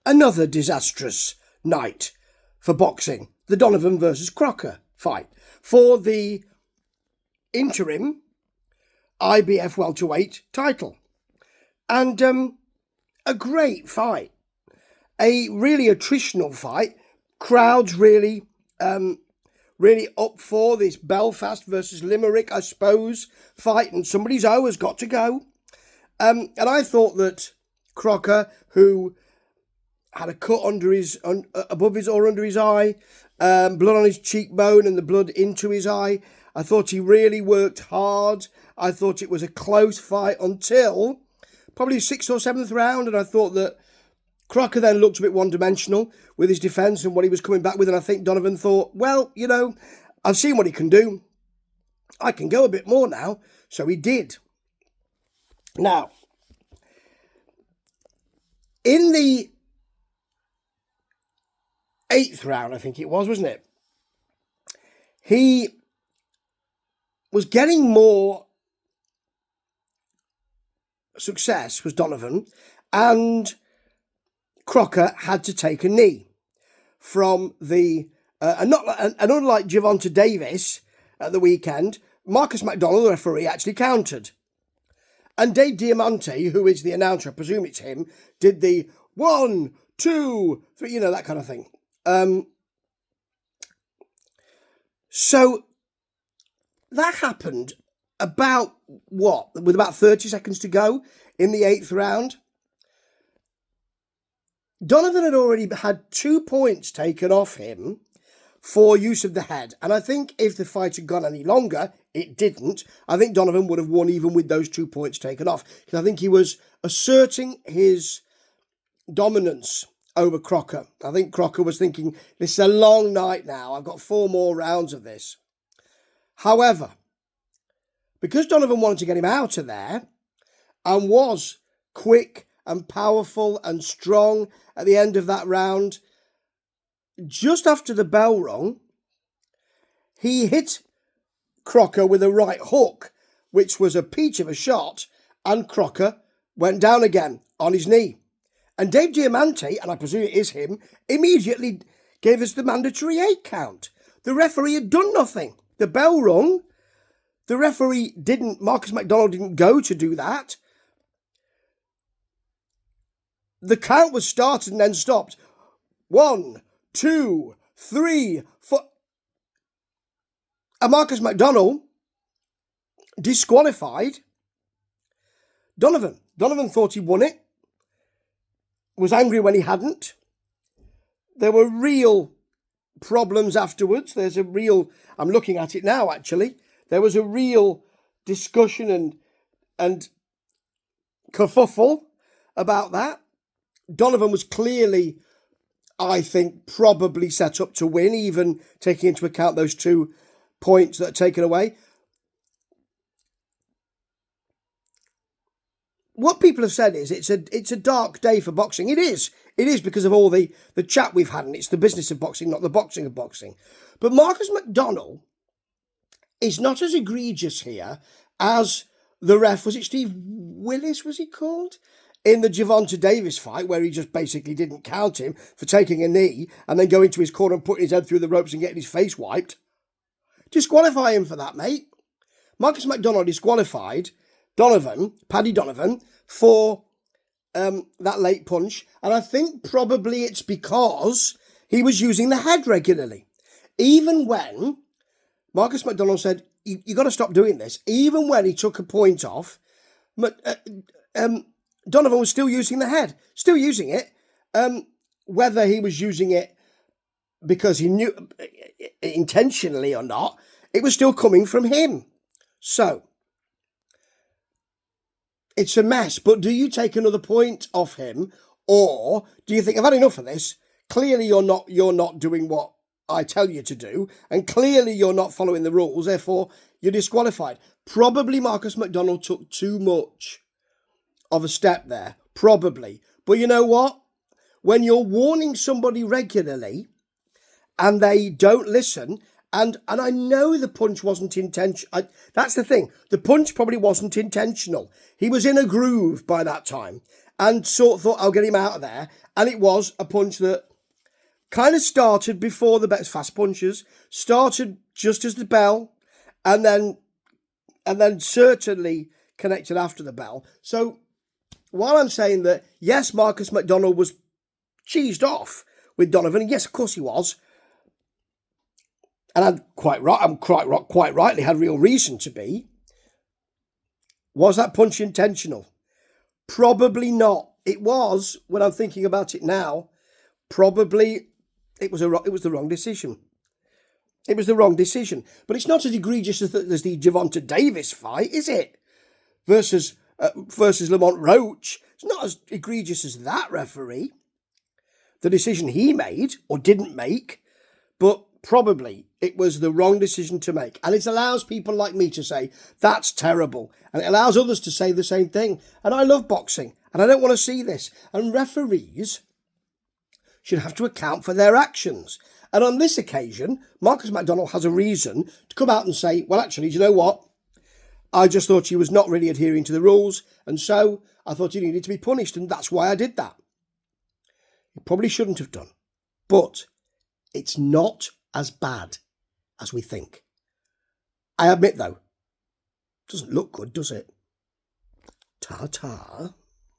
another disastrous night for boxing. The Donovan versus Crocker fight for the interim IBF welterweight title. And a great fight. A really attritional fight. Crowds really up for this Belfast versus Limerick, I suppose, fight. And somebody's O has got to go. And I thought that Crocker, who had a cut under his above his or under his eye, blood on his cheekbone and the blood into his eye, I thought he really worked hard. I thought it was a close fight until probably 6th or 7th round, and I thought that Crocker then looked a bit one-dimensional with his defence and what he was coming back with, and I think Donovan thought, well, you know, I've seen what he can do. I can go a bit more now. So he did. Now, in the 8th round, I think it was, wasn't it? He was getting more success, was Donovan, and Crocker had to take a knee from the, and unlike Gervonta Davis at the weekend, Marcus McDonald, the referee, actually countered. And Dave Diamante, who is the announcer, I presume it's him, did the 1, 2, 3, you know, that kind of thing. So that happened about, with about 30 seconds to go in the 8th round. Donovan had already had 2 points taken off him for use of the head. And I think if the fight had gone any longer, it didn't. I think Donovan would have won even with those 2 points taken off. Because I think he was asserting his dominance over Crocker. I think Crocker was thinking, this is a long night now. I've got 4 more rounds of this. However, because Donovan wanted to get him out of there and was quick and powerful and strong at the end of that round, just after the bell rung, he hit Crocker with a right hook, which was a peach of a shot, and Crocker went down again on his knee. And Dave Diamante, and I presume it is him, immediately gave us the mandatory 8 count. The referee had done nothing. The bell rung. The referee didn't, Marcus McDonald didn't go to do that. The count was started and then stopped. 1, 2, 3, 4. And Marcus McDonald disqualified Donovan. Donovan thought he won it. Was angry when he hadn't. There were real problems afterwards. There's a real, I'm looking at it now actually. There was a real discussion and kerfuffle about that. Donovan was clearly, I think, probably set up to win, even taking into account those 2 points that are taken away. What people have said is it's a dark day for boxing. It is. It is because of all the chat we've had, and it's the business of boxing, not the boxing of boxing. But Marcus McDonald is not as egregious here as the ref, was it Steve Willis, was he called? In the Gervonta Davis fight, where he just basically didn't count him for taking a knee and then going to his corner and putting his head through the ropes and getting his face wiped. Disqualify him for that, mate. Marcus McDonald disqualified Paddy Donovan, for that late punch. And I think probably it's because he was using the head regularly. Even when Marcus McDonald said, you got to stop doing this, even when he took a point off, Donovan was still using the head, still using it. Whether he was using it because he knew intentionally or not, it was still coming from him. So it's a mess. But do you take another point off him, or do you think, I've had enough of this? Clearly you're not doing what I tell you to do, and clearly you're not following the rules, therefore you're disqualified. Probably Marcus McDonald took too much of a step there, probably. But you know what? When you're warning somebody regularly and they don't listen, and I know the punch wasn't intentional. That's the thing. The punch probably wasn't intentional. He was in a groove by that time. and sort of thought, I'll get him out of there. And it was a punch that kind of started before the best fast punches, started just as the bell, and then certainly connected after the bell. So while I'm saying that, yes, Marcus McDonald was cheesed off with Donovan, and yes, of course he was, and I'm quite rightly had real reason to be. Was that punch intentional? Probably not. It was, when I'm thinking about it now, probably it was the wrong decision. It was the wrong decision. But it's not as egregious as the Gervonta Davis fight, is it? Versus Lamont Roach. It's not as egregious as that, referee. The decision he made, or didn't make, but probably it was the wrong decision to make. And it allows people like me to say, that's terrible. And it allows others to say the same thing. And I love boxing, and I don't want to see this. And referees should have to account for their actions. And on this occasion, Marcus McDonald has a reason to come out and say, well, actually, do you know what? I just thought he was not really adhering to the rules, and so I thought he needed to be punished, and that's why I did that. He probably shouldn't have done. But it's not as bad as we think. I admit, though, it doesn't look good, does it? Ta-ta.